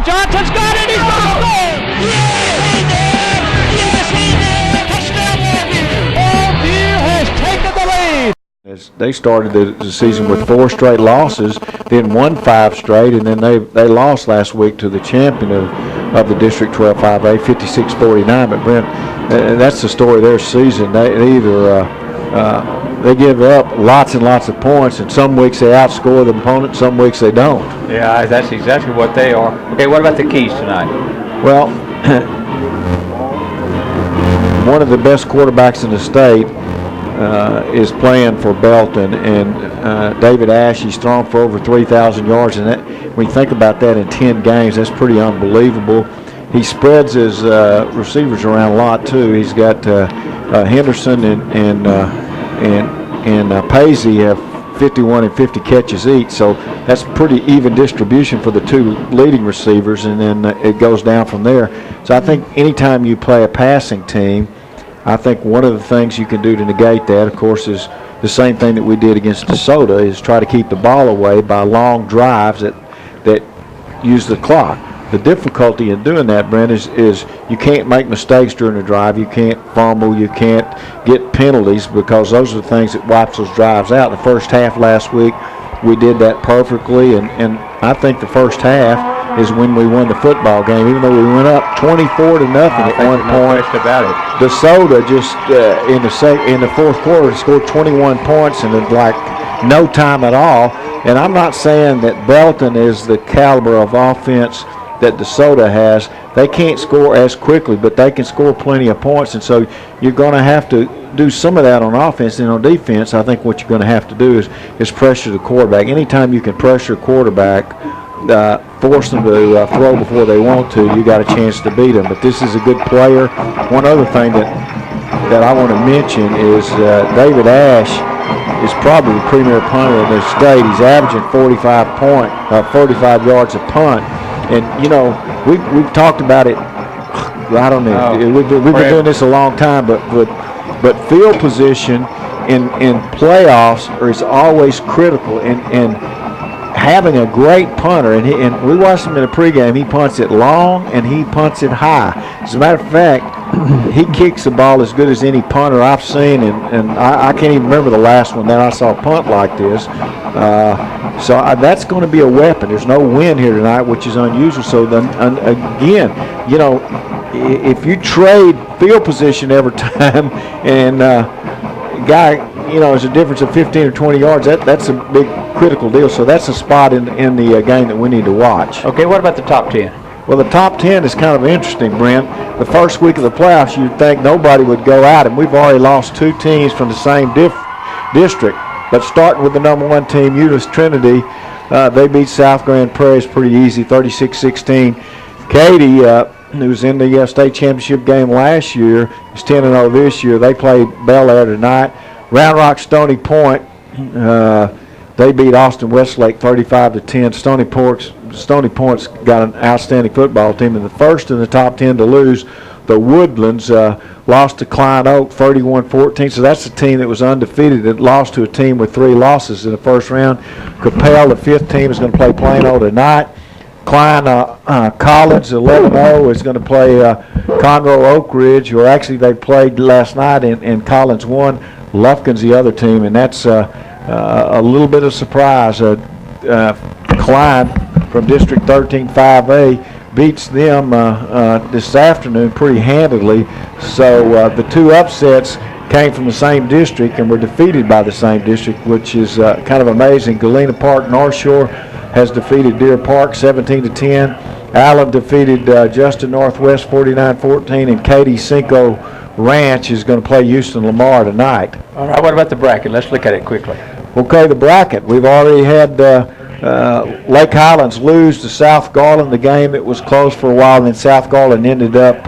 Johnson's got it. He's going to score. Yes, he did. Yes, he did. Touchdown, Longview. Longview has taken the lead. They started the season with 4 straight losses, then won 5 straight, and then they lost last week to the champion of the District 12 5A, 56-49. But Brent, that's the story of their season. They either they give up lots and lots of points, and some weeks they outscore the opponent, some weeks they don't. Yeah, that's exactly what they are. Okay, what about the Keys tonight? Well, one of the best quarterbacks in the state is playing for Belton, and David Ash, he's thrown for over 3,000 yards, and that, when you think about that in 10 games, that's pretty unbelievable. He spreads his receivers around a lot too. He's got Henderson and Paisley have 51 and 50 catches each, so that's pretty even distribution for the 2 leading receivers, and then it goes down from there. So I think anytime you play a passing team, I think one of the things you can do to negate that, of course, is the same thing that we did against DeSoto, is try to keep the ball away by long drives that use the clock. The difficulty in doing that, Brent, is you can't make mistakes during the drive. You can't fumble. You can't get penalties, because those are the things that wipes those drives out. The first half last week, we did that perfectly, and I think the first half is when we won the football game, even though we went up 24-0 at one point. About it. DeSoto just in the fourth quarter scored 21 points in like no time at all. And I'm not saying that Belton is the caliber of offense that DeSoto has. They can't score as quickly, but they can score plenty of points, and so you're going to have to do some of that on offense. And on defense, I think what you're going to have to do is pressure the quarterback. Anytime you can pressure a quarterback, force them to throw before they want to, you got a chance to beat them. But this is a good player. One other thing that I want to mention is David Ash is probably the premier punter in the state. He's averaging 45 yards a punt. And, you know, we've talked about it, I don't know, we've been doing this a long time, but field position in playoffs is always critical, and having a great punter, and we watched him in the pregame, he punts it long and he punts it high. As a matter of fact, he kicks the ball as good as any punter I've seen, and I can't even remember the last one that I saw punt like this. So that's going to be a weapon. There's no wind here tonight, which is unusual. So then, again, you know, if you trade field position every time, and guy, you know, there's a difference of 15 or 20 yards, that's a big critical deal. So that's a spot in the game that we need to watch. Okay, what about the top 10? Well, the top 10 is kind of interesting, Brent. The first week of the playoffs, you'd think nobody would go out, and we've already lost 2 teams from the same district. But starting with the number 1 team, Euless Trinity, they beat South Grand Prairie pretty easy, 36-16. Katy, who was in the state championship game last year, is 10-0 this year. They played Bel Air tonight. Round Rock Stony Point, they beat Austin Westlake 35-10. Stony Point's got an outstanding football team, and the first in the top 10 to lose. The Woodlands lost to Klein Oak 31-14, so that's the team that was undefeated that lost to a team with 3 losses in the first round. Capel, the 5th team, is going to play Plano tonight. Klein Collins, 11-0, is going to play Conroe Oak Ridge, or actually they played last night and Collins won. Lufkin's the other team, and that's a little bit of surprise. Klein from District 13 5A beats them this afternoon pretty handily. So the 2 upsets came from the same district and were defeated by the same district, which is kind of amazing. Galena Park North Shore has defeated Deer Park 17-10. Allen defeated Justin Northwest 49-14, and Katy Cinco Ranch is going to play Houston Lamar tonight. All right, what about the bracket? Let's look at it quickly. Okay, the bracket. We've already had Lake Highlands lose to South Garland, the game that was closed for a while, and then South Garland ended up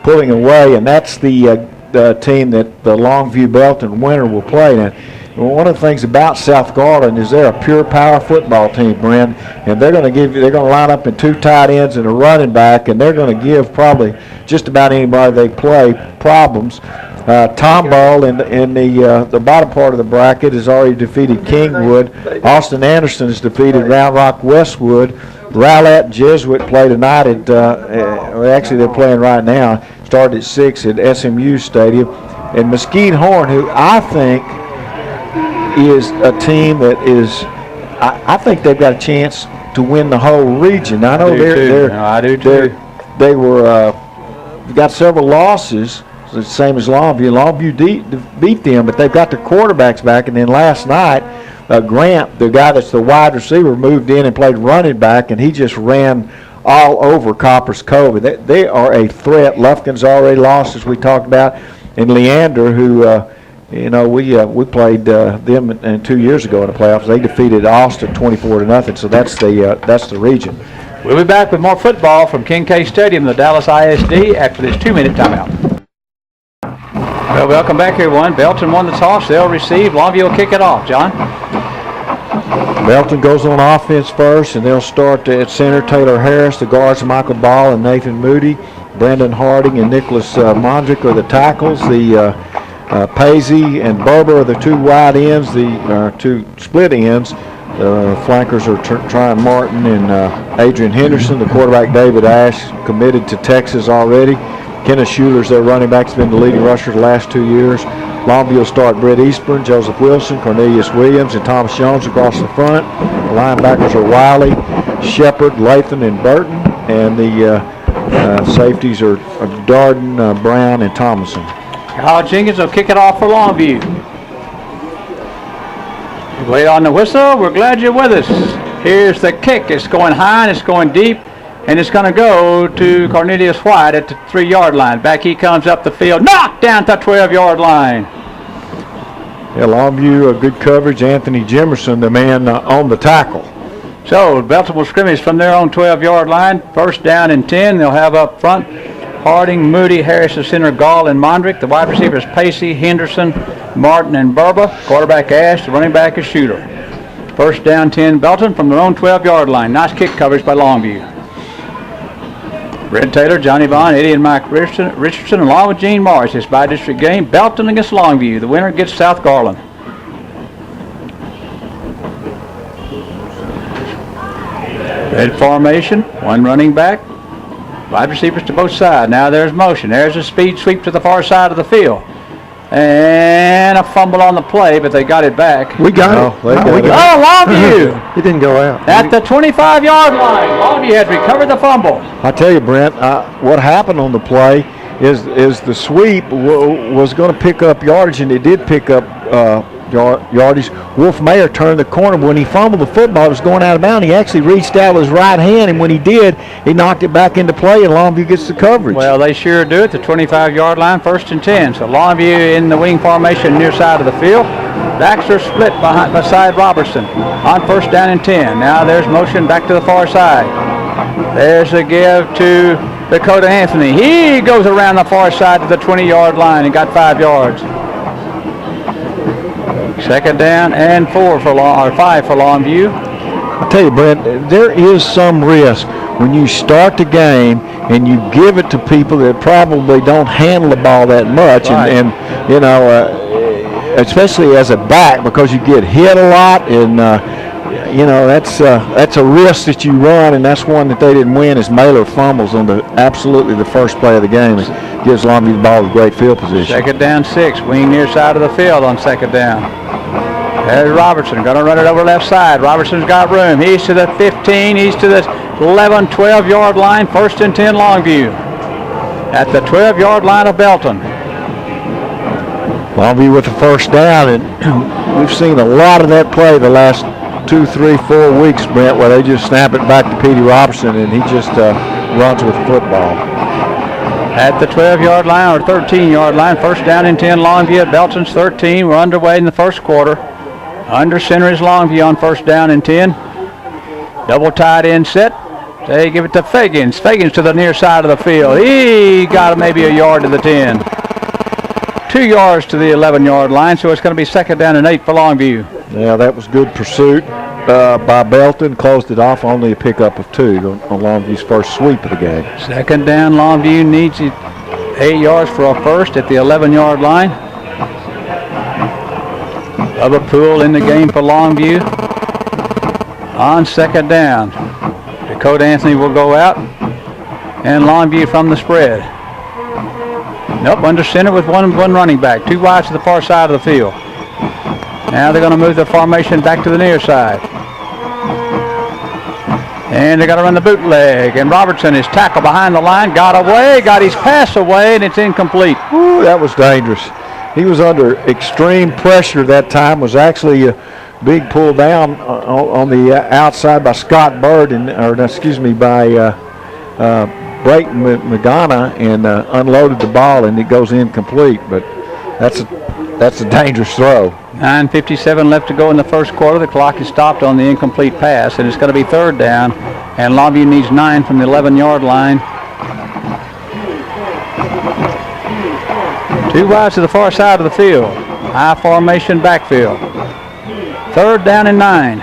pulling away, and that's the team that the Longview Belton winner will play. Now, one of the things about South Garland is they're a pure power football team, Brent, and they're going to line up in 2 tight ends and a running back, and they're going to give probably just about anybody they play problems. Tomball in the bottom part of the bracket has already defeated Kingwood. Austin Anderson has defeated Round Rock Westwood. Rowlett and Jesuit play tonight at, actually they're playing right now, started at 6 at SMU Stadium. And Mesquite Horn, who I think is a team that is, I think they've got a chance to win the whole region. I know I do too. They were got several losses, the same as Longview. Longview beat them, but they've got their quarterbacks back. And then last night, Grant, the guy that's the wide receiver, moved in and played running back, and he just ran all over Copper's Cove. They are a threat. Lufkin's already lost, as we talked about, and Leander, who we played them 2 years ago in the playoffs. They defeated Austin 24-0. So that's the region. We'll be back with more football from Kincaide Stadium, the Dallas ISD, after this 2-minute timeout. Well, welcome back, everyone. Belton won the toss. They'll receive. Longview will kick it off. John? Belton goes on offense first, and they'll start at center. Taylor Harris, the guards, Michael Ball and Nathan Moody. Brandon Harding and Nicholas Mondrick are the tackles. The Paisley and Berber are the two wide ends, the two split ends. The flankers are Tryon Martin and Adrian Henderson. The quarterback, David Ash, committed to Texas already. Kenneth Schuler's their running back. Has been the leading rusher the last 2 years. Longview will start Brett Eastburn, Joseph Wilson, Cornelius Williams, and Thomas Jones across the front. The linebackers are Wiley, Shepard, Lathan, and Burton. And the safeties are Darden, Brown, and Thomason. Kyle Jenkins will kick it off for Longview. Wait on the whistle. We're glad you're with us. Here's the kick. It's going high and it's going deep. And it's going to go to Cornelius White at the 3-yard line. Back he comes up the field. Knocked down to the 12-yard line. Yeah, Longview, good coverage. Anthony Jimerson, the man on the tackle. So Belton will scrimmage from their own 12-yard line. First down and 10. They'll have up front Harding, Moody, Harris, the center, Gall, and Mondrick. The wide receivers, Pacey, Henderson, Martin, and Burba. Quarterback Ash. The running back is Shooter. First down 10, Belton from their own 12-yard line. Nice kick coverage by Longview. Red Taylor, Johnny Vaughn, Eddie and Mike Richardson, along with Gene Morris. It's by district game. Belton against Longview. The winner gets South Garland. Red formation, one running back. Wide receivers to both sides. Now there's motion. There's a speed sweep to the far side of the field. And a fumble on the play, but they got it back. We got it. Longview! It didn't go out. At the 25-yard line. Longview has recovered the fumble. I tell you, Brent, what happened on the play is the sweep was going to pick up yardage, and it did pick up yardage. Wolf Mayer turned the corner. When he fumbled the football, it was going out of bounds. He actually reached out with his right hand, and when he did, he knocked it back into play, and Longview gets the coverage. Well, they sure do it. The 25-yard line, first and 10. So Longview in the wing formation near side of the field. Backs are split beside Robertson on first down and 10. Now there's motion back to the far side. There's a give to Dakota Anthony. He goes around the far side to the 20-yard line and got 5 yards. Second down and 5 for Longview. I tell you, Brent, there is some risk when you start the game and you give it to people that probably don't handle the ball that much, right. and especially as a back, because you get hit a lot, and that's a risk that you run, and that's one that they didn't win. Is Mailer fumbles on the first play of the game. It gives Longview the ball with great field position. Second down 6, wing near side of the field on second down. There's Robertson, going to run it over left side. Robertson's got room. He's to the 15. He's to the 11, 12-yard line. First and 10, Longview. At the 12-yard line of Belton. Longview with the first down, and we've seen a lot of that play the last 2, 3, 4 weeks, Brent, where they just snap it back to Petey Robertson, and he just runs with the football. At the 12-yard line or 13-yard line, first down and 10, Longview at Belton's 13. We're underway in the first quarter. Under center is Longview on first down and 10. Double tight end set. They give it to Fagans. Fagans to the near side of the field. He got maybe a yard to the 10. 2 yards to the 11-yard line, so it's going to be second down and 8 for Longview. Yeah, that was good pursuit by Belton. Closed it off, only a pickup of 2 on Longview's first sweep of the game. Second down, Longview needs 8 yards for a first at the 11-yard line. Bubba Poole in the game for Longview. On second down. Dakota Anthony will go out. And Longview from the spread. Nope, under center with one running back. 2 wide to the far side of the field. Now they're going to move the formation back to the near side. And they're going to run the bootleg. And Robertson is tackled behind the line. Got away, got his pass away, and it's incomplete. Ooh, that was dangerous. He was under extreme pressure that time. Was actually a big pull down on the outside by Scott Bird, by Brayton Magana, and unloaded the ball, and it goes incomplete. But that's a dangerous throw. 9:57 left to go in the first quarter. The clock is stopped on the incomplete pass, and it's going to be third down. And Longview needs 9 from the 11-yard line. 2 wide to the far side of the field. High formation backfield. Third down and 9.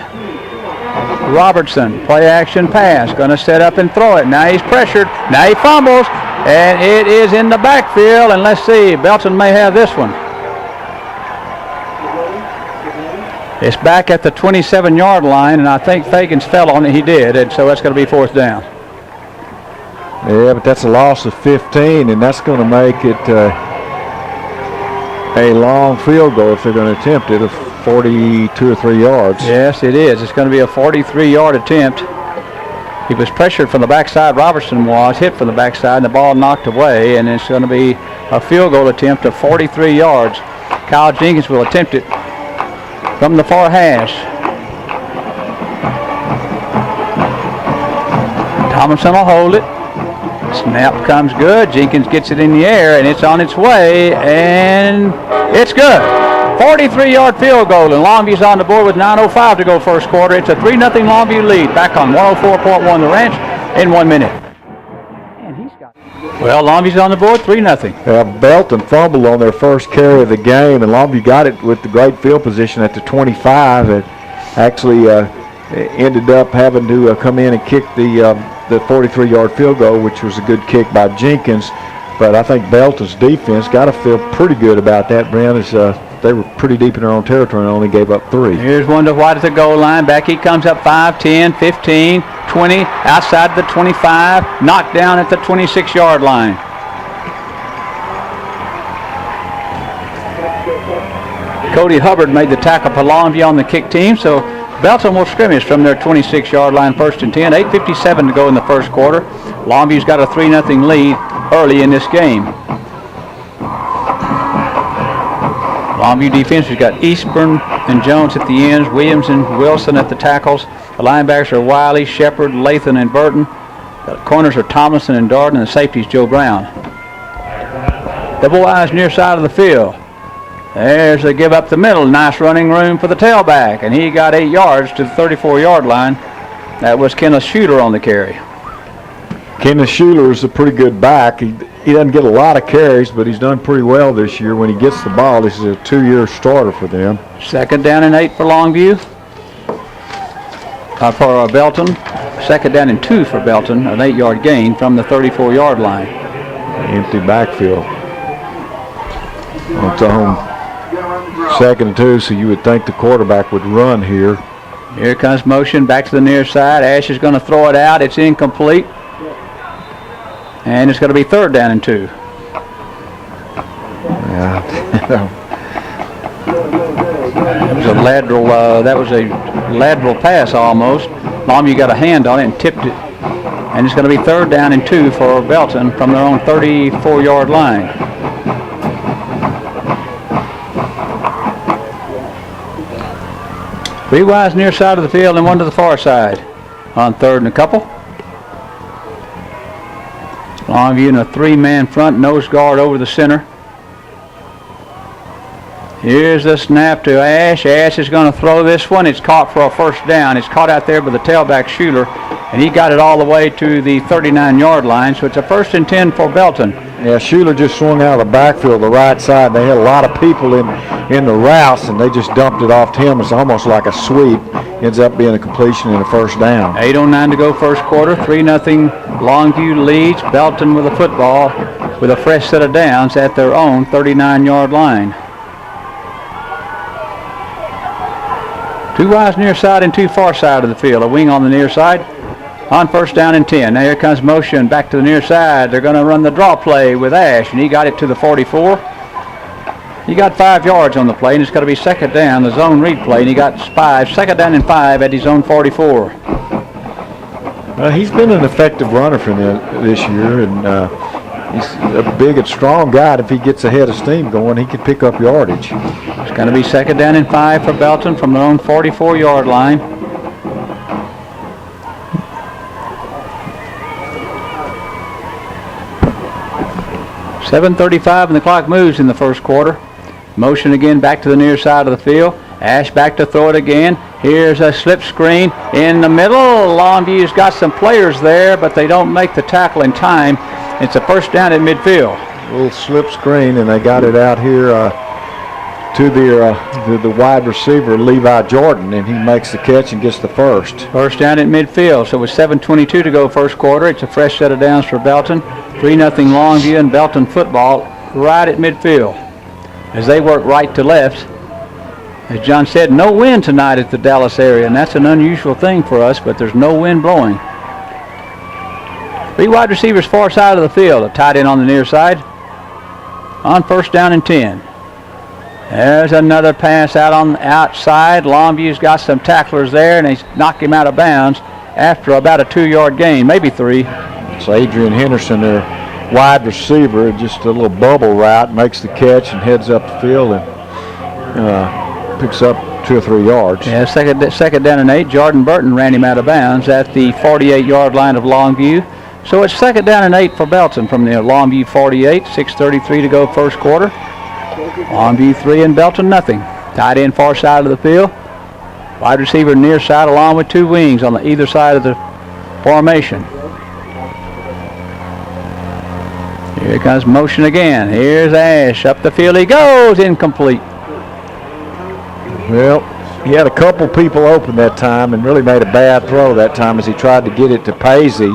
Robertson, play action pass. Going to set up and throw it. Now he's pressured. Now he fumbles. And it is in the backfield. And let's see, Belton may have this one. It's back at the 27-yard line, and I think Fagans fell on it. He did, and so that's going to be fourth down. Yeah, but that's a loss of 15, and that's going to make it a long field goal if they're going to attempt it of 42 or 3 yards. Yes, it is. It's going to be a 43-yard attempt. He was pressured from the backside. Robertson was hit from the backside, and the ball knocked away, and it's going to be a field goal attempt of 43 yards. Kyle Jenkins will attempt it from the far hash. Thomason will hold it. Snap comes good. Jenkins gets it in the air, and it's on its way, and it's good. 43-yard field goal, and Longview's on the board with 9:05 to go first quarter. It's a 3-0 Longview lead. Back on 104.1 The Ranch in 1 minute. Well, Longview's on the board, 3-0. Belton fumbled on their first carry of the game, and Longview got it with the great field position at the 25. It actually ended up having to come in and kick the 43-yard field goal, which was a good kick by Jenkins. But I think Belton's defense got to feel pretty good about that, Brent, as they were pretty deep in their own territory and only gave up 3. Here's one to White at the goal line. Back he comes up 5, 10, 15, 20, outside the 25, knocked down at the 26-yard line. Cody Hubbard made the tackle for Longview on the kick team, so Belton will scrimmage from their 26-yard line, 1st and 10. 8:57 to go in the first quarter. Longview's got a 3-0 lead early in this game. Longview defense, we've got Eastburn and Jones at the ends, Williams and Wilson at the tackles. The linebackers are Wiley, Shepard, Lathan, and Burton. The corners are Tomlinson and Darden, and the safeties Joe Brown. Double eyes near side of the field. There's a give up the middle. Nice running room for the tailback, and he got 8 yards to the 34-yard line. That was Kenneth Schuler on the carry. Kenneth Schuler is a pretty good back. He doesn't get a lot of carries, but he's done pretty well this year. When he gets the ball, this is a 2-year starter for them. 2nd down and 8 for Longview. For Belton. 2nd down and 2 for Belton. An 8-yard gain from the 34-yard line. Empty backfield. It's home. 2nd and 2, so you would think the quarterback would run here. Here comes motion back to the near side. Ash is going to throw it out. It's incomplete. And it's going to be 3rd down and 2. Yeah. That was a lateral pass almost. Longview got a hand on it and tipped it. And it's going to be 3rd down and 2 for Belton from their own 34-yard line. Three wides near side of the field and one to the far side. On 3rd and a couple. Longview in a 3-man front, nose guard over the center. Here's the snap to Ash. Ash is going to throw this one. It's caught for a 1st down. It's caught out there by the tailback Schuler, and he got it all the way to the 39-yard line, so it's a 1st and 10 for Belton. Yeah, Schuler just swung out of the backfield, the right side. They had a lot of people in the routes, and they just dumped it off to him. It's almost like a sweep. Ends up being a completion and a 1st down. 8:09 to go first quarter. 3-0 Longview leads. Belton with a football with a fresh set of downs at their own 39-yard line. 2 wides near side and 2 far side of the field. A wing on the near side. on first down and 10. Now here comes motion back to the near side. They're going to run the draw play with Ash, and he got it to the 44. He got 5 yards on the play, and it's going to be second down, the zone read play, and he got 5. Second down and 5 at his own 44. He's been an effective runner for them this year, and he's a big and strong guy. If he gets ahead of steam going, he can pick up yardage. It's going to be second down and 5 for Belton from their own 44-yard line. .7:35 and the clock moves in the first quarter. Motion again back to the near side of the field. Ash back to throw it again. Here's a slip screen in the middle. Longview's got some players there, but they don't make the tackle in time. It's a first down at midfield. A little slip screen, and they got it out here to the wide receiver, Levi Jordan, and he makes the catch and gets the first. First down at midfield. So with 7:22 to go first quarter, it's a fresh set of downs for Belton. 3-0 Longview and Belton football right at midfield as they work right to left. As John said, no wind tonight at the Dallas area, and that's an unusual thing for us, but there's no wind blowing. 3 wide receivers far side of the field, a tight end on the near side on first down and 10. There's another pass out on the outside. Longview's got some tacklers there, and they knock him out of bounds after about a 2-yard gain, maybe 3. It's Adrian Henderson, their wide receiver, just a little bubble route, makes the catch and heads up the field and picks up 2 or 3 yards. Yeah, second down and 8. Jordan Burton ran him out of bounds at the 48-yard line of Longview. So it's second down and 8 for Belton from the Longview 48. 6:33 to go first quarter. Longview 3 and Belton nothing. Tight end far side of the field. Wide receiver near side along with 2 wings on the either side of the formation. Here comes motion again. Here's Ash. Up the field he goes. Incomplete. Well, he had a couple people open that time and really made a bad throw that time as he tried to get it to Paisley,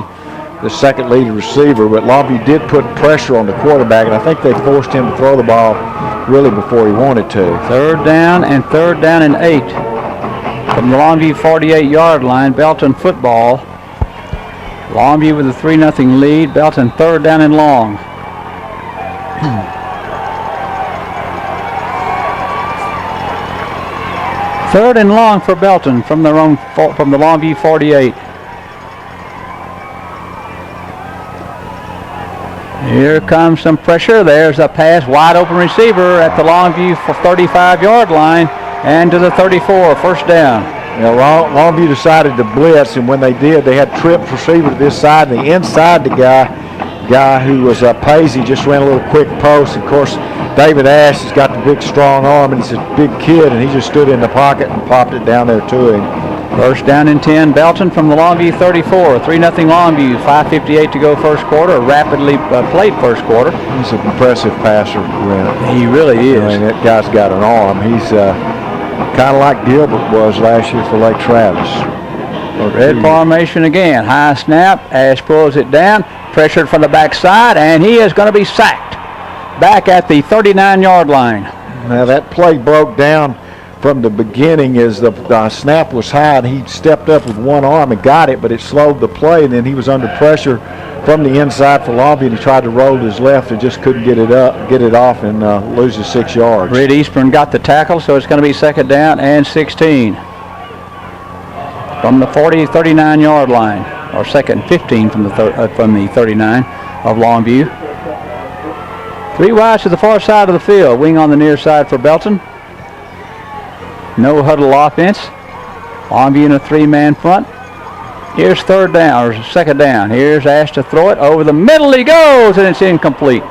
the second leading receiver. But Longview did put pressure on the quarterback, and I think they forced him to throw the ball really before he wanted to. Third down and 8 from the Longview 48-yard line. Belton football. Longview with a 3-0 lead. Belton third down and long. Third and long for Belton from the Longview 48. Here comes some pressure. There's a pass, wide open receiver at the Longview 35-yard line and to the 34, first down. Longview decided to blitz, and when they did, they had trips receiver to this side, and the inside the guy who was Paisley just ran a little quick post. Of course, David Ash has got the big strong arm, and he's a big kid, and he just stood in the pocket and popped it down there to him. First down and 10, Belton from the Longview 34. 3-0 Longview, 5:58 to go first quarter. A rapidly played first quarter. He's an impressive passer. He really is. I mean, that guy's got an arm. He's kind of like Gilbert was last year for Lake Travis. Red formation again. High snap. Ash pulls it down. Pressured from the backside, and he is going to be sacked back at the 39-yard line. Now that play broke down from the beginning as the snap was high, and he stepped up with one arm and got it, but it slowed the play, and then he was under pressure from the inside for Longview, and he tried to roll to his left and just couldn't get it off, and loses 6 yards. Reed Eastburn got the tackle, so it's going to be second down and 16 from the 39-yard line, or second 15 from the 39 of Longview. 3 wides to the far side of the field. Wing on the near side for Belton. No huddle offense. Longview in a 3-man front. Here's third down, or second down. Here's Ash to throw it. Over the middle he goes, and it's incomplete.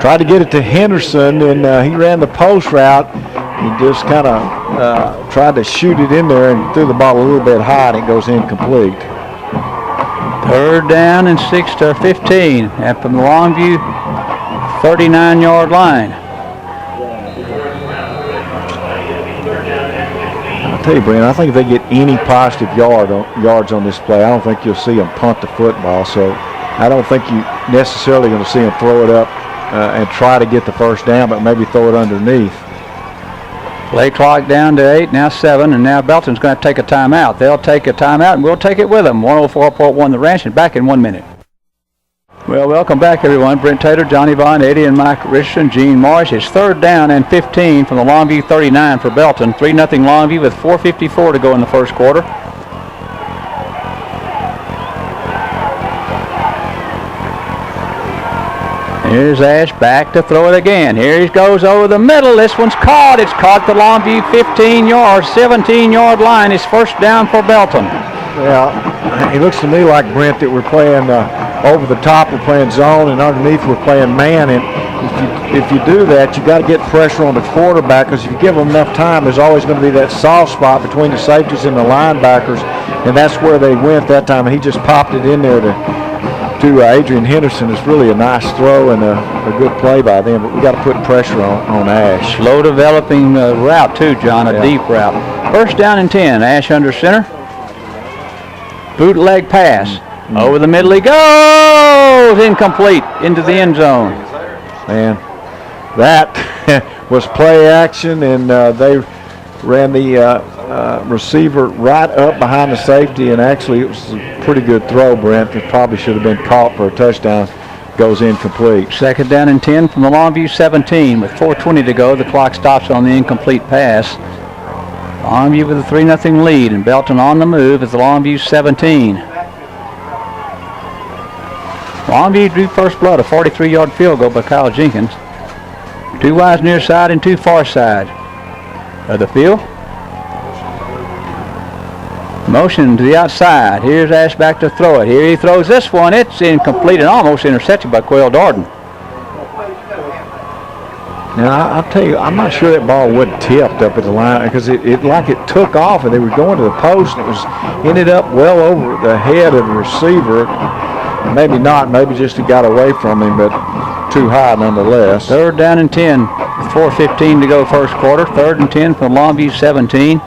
Tried to get it to Henderson, and he ran the post route. He just kind of tried to shoot it in there and threw the ball a little bit high, and it goes incomplete. Third down and 6 to 15 from the Longview 39-yard line. I'll tell you, Brent, I think if they get any positive yards on this play, I don't think you'll see them punt the football. So I don't think you necessarily going to see them throw it up and try to get the first down, but maybe throw it underneath. Play clock down to 8, now 7, and now Belton's going to take a timeout. They'll take a timeout, and we'll take it with them. 104.1 The Ranch, and back in 1 minute. Well, welcome back, everyone. Brent Taylor, Johnny Vaughn, Eddie and Mike Richardson, Gene Morris. It's 3rd down and 15 from the Longview 39 for Belton. 3-0 Longview with 4:54 to go in the first quarter. Here's Ash back to throw it again. Here he goes over the middle. This one's caught. It's caught the Longview 15-yard, 17-yard line. It's 1st down for Belton. Yeah, it looks to me like, Brent, that we're playing over the top. We're playing zone, and underneath we're playing man. And if you do that, you got to get pressure on the quarterback, because if you give them enough time, there's always going to be that soft spot between the safeties and the linebackers, and that's where they went that time. And he just popped it in there to Adrian Henderson. Is really a nice throw and a good play by them, but we got to put pressure on Ash. Slow developing route too, John, a deep route. 1st down and 10, Ash under center. Bootleg pass. Over the middle he goes, incomplete, into the end zone. Man, that was play action, and they ran the receiver right up behind the safety, and actually it was a pretty good throw, Brent. It probably should have been caught for a touchdown. Goes incomplete. 2nd down and 10 from the Longview 17 with 4:20 to go. The clock stops on the incomplete pass. Longview with a 3-0 lead, and Belton on the move as the Longview 17. Longview drew first blood, a 43-yard field goal by Kyle Jenkins. 2 wides near side and 2 far side of the field. Motion to the outside. Here's Ash back to throw it. Here he throws this one. It's incomplete and almost intercepted by Quail Darden. Now, I'll tell you, I'm not sure that ball wasn't tipped up at the line, because it took off, and they were going to the post, and it ended up well over the head of the receiver. Maybe not, maybe just it got away from him, but too high nonetheless. 3rd down and 10 with 4:15 to go first quarter. 3rd and 10 from Longview 17.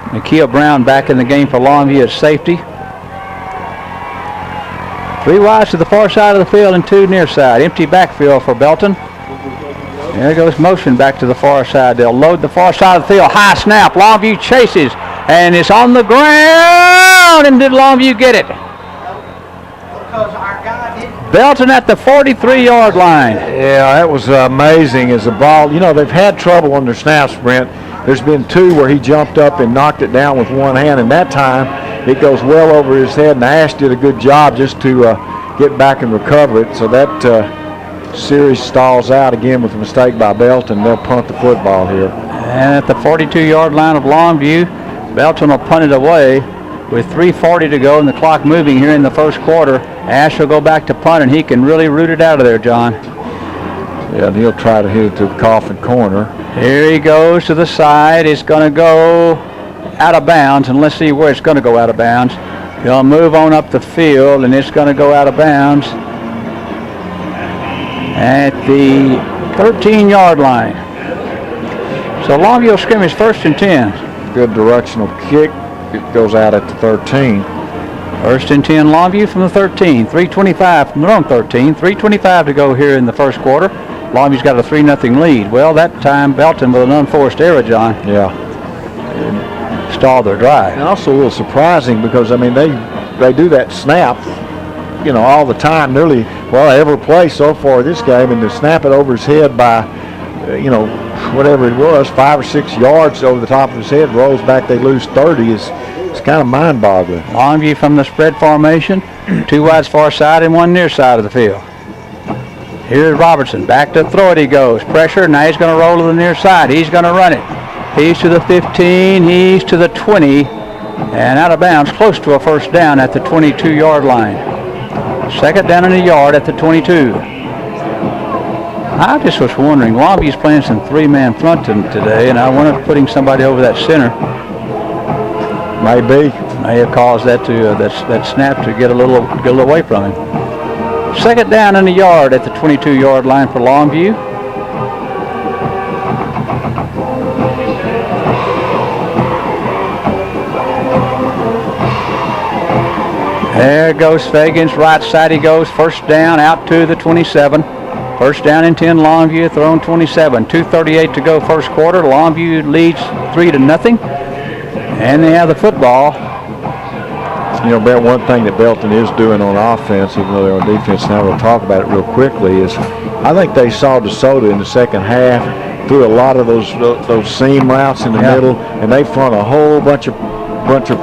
Nakia Brown back in the game for Longview at safety. 3 wides to the far side of the field and 2 near side. Empty backfield for Belton. There goes motion back to the far side. They'll load the far side of the field. High snap. Longview chases, and it's on the ground. And did Longview get it? Belton at the 43-yard line. Yeah, that was amazing as the ball. They've had trouble on their snaps, Brent. There's been 2 where he jumped up and knocked it down with one hand, and that time it goes well over his head, and Ash did a good job just to get back and recover it. So that series stalls out again with a mistake by Belton. They'll punt the football here. And at the 42-yard line of Longview, Belton will punt it away with 3:40 to go and the clock moving here in the first quarter. Ash will go back to punt, and he can really root it out of there, John. Yeah, and he'll try to hit it to the coffin corner. Here he goes to the side. It's going to go out of bounds, and let's see where it's going to go out of bounds. He'll move on up the field, and it's going to go out of bounds at the 13-yard line. So Longview scrimmage 1st and 10. Good directional kick. It goes out at the 13. 1st and 10 Longview from the 13. 3:25 from their own 13. 3:25 to go here in the first quarter. Longview's got a 3-0 lead. Well, that time Belton with an unforced error, John. Yeah. Stalled their drive. And also a little surprising, because they do that snap, all the time, nearly every play so far this game, and to snap it over his head by, whatever it was, 5 or 6 yards over the top of his head, rolls back, they lose 30. It's kind of mind-boggling. Longview from the spread formation, 2 wides far side and 1 near side of the field. Here's Robertson, back to throw it he goes. Pressure, now he's going to roll to the near side. He's going to run it. He's to the 15, he's to the 20, and out of bounds, close to a 1st down at the 22-yard line. 2nd down and a yard at the 22. I just was wondering, Longview's playing some 3-man front today, and I wonder if putting somebody over that center may have caused that that snap to get a little away from him. 2nd down and a yard at the 22-yard line for Longview. There goes Fagans, right side he goes, 1st down, out to the 27. First down and 10, Longview at their own 27. 2:38 to go first quarter. Longview leads 3-0. And they have the football. You know, one thing that Belton is doing on offense, even though they're on defense now, we'll talk about it real quickly, is I think they saw DeSoto in the second half through a lot of those seam routes in the middle, and they front a whole bunch of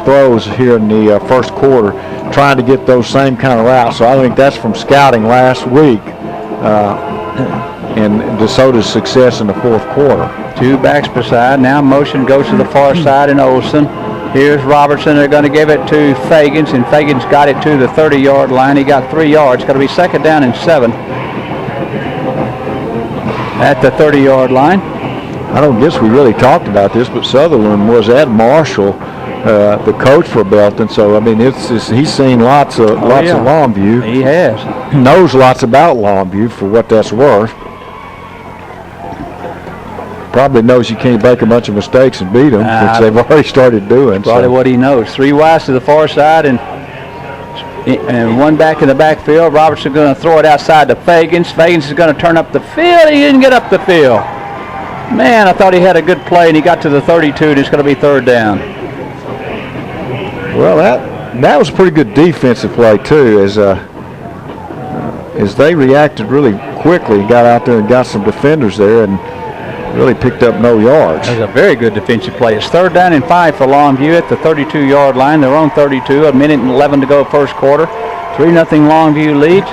throws here in the first quarter, trying to get those same kind of routes. So I think that's from scouting last week and DeSoto's success in the fourth quarter. Two backs beside. Now motion goes to the far side and Olsen. Here's Robertson. They're going to give it to Fagans, and Fagans got it to the 30-yard line. He got 3 yards. It's going to be 2nd down and 7 at the 30-yard line. I don't guess we really talked about this, but Sutherland was at Marshall, the coach for Belton. So I mean, he's seen lots of Longview. He has. Knows lots about Longview for what that's worth. Probably knows you can't make a bunch of mistakes and beat them, which they've already started doing. Probably what he knows. 3 wides to the far side and 1 back in the backfield. Robertson going to throw it outside to Fagans. Fagans is going to turn up the field. He didn't get up the field. Man, I thought he had a good play, and he got to the 32, and it's going to be 3rd down. Well, that was a pretty good defensive play too, as they reacted really quickly, got out there and got some defenders there, and really picked up no yards. That was a very good defensive play. It's 3rd down and 5 for Longview at the 32-yard line. They're on 32. 1:11 to go first quarter. 3-0 Longview leads.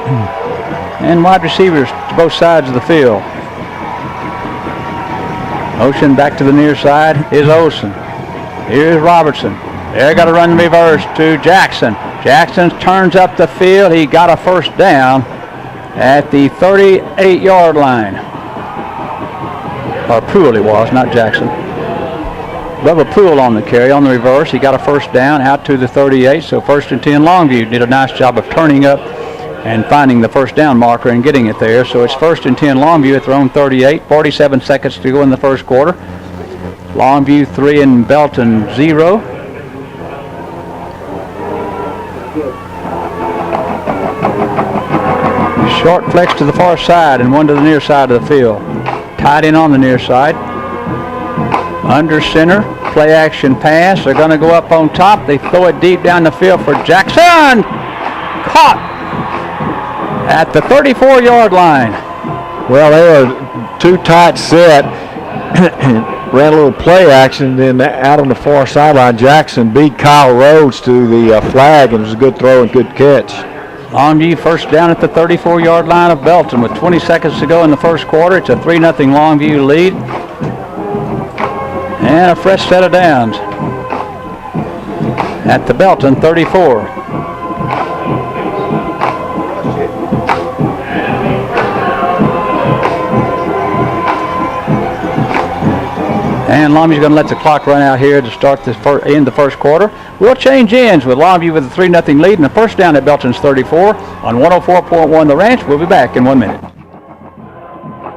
And wide receivers to both sides of the field. Motion back to the near side is Olsen. Here's Robertson. They're going to run reverse to Jackson. Jackson turns up the field. He got a first down at the 38-yard line. Or Poole it was, not Jackson. Bubba Poole on the carry, on the reverse. He got a first down out to the 38, so 1st and 10 Longview did a nice job of turning up and finding the first down marker and getting it there. So it's 1st and 10 Longview at their own 38, 47 seconds to go in the first quarter. Longview 3 and Belton 0. Short flex to the far side and 1 to the near side of the field. Tied in on the near side. Under center, play action pass. They're going to go up on top. They throw it deep down the field for Jackson. Caught at the 34-yard line. Well, they were too tight set. Ran a little play action, then out on the far sideline, Jackson beat Kyle Rhodes to the flag, and it was a good throw and good catch. Longview first down at the 34-yard line of Belton with 20 seconds to go in the first quarter. It's a 3-0 Longview lead. And a fresh set of downs at the Belton 34. And Longview's going to let the clock run out here to start this end the first quarter. We'll change ends with Longview with a 3-0 lead and a first down at Belton's 34 on 104.1 The Ranch. We'll be back in 1 minute.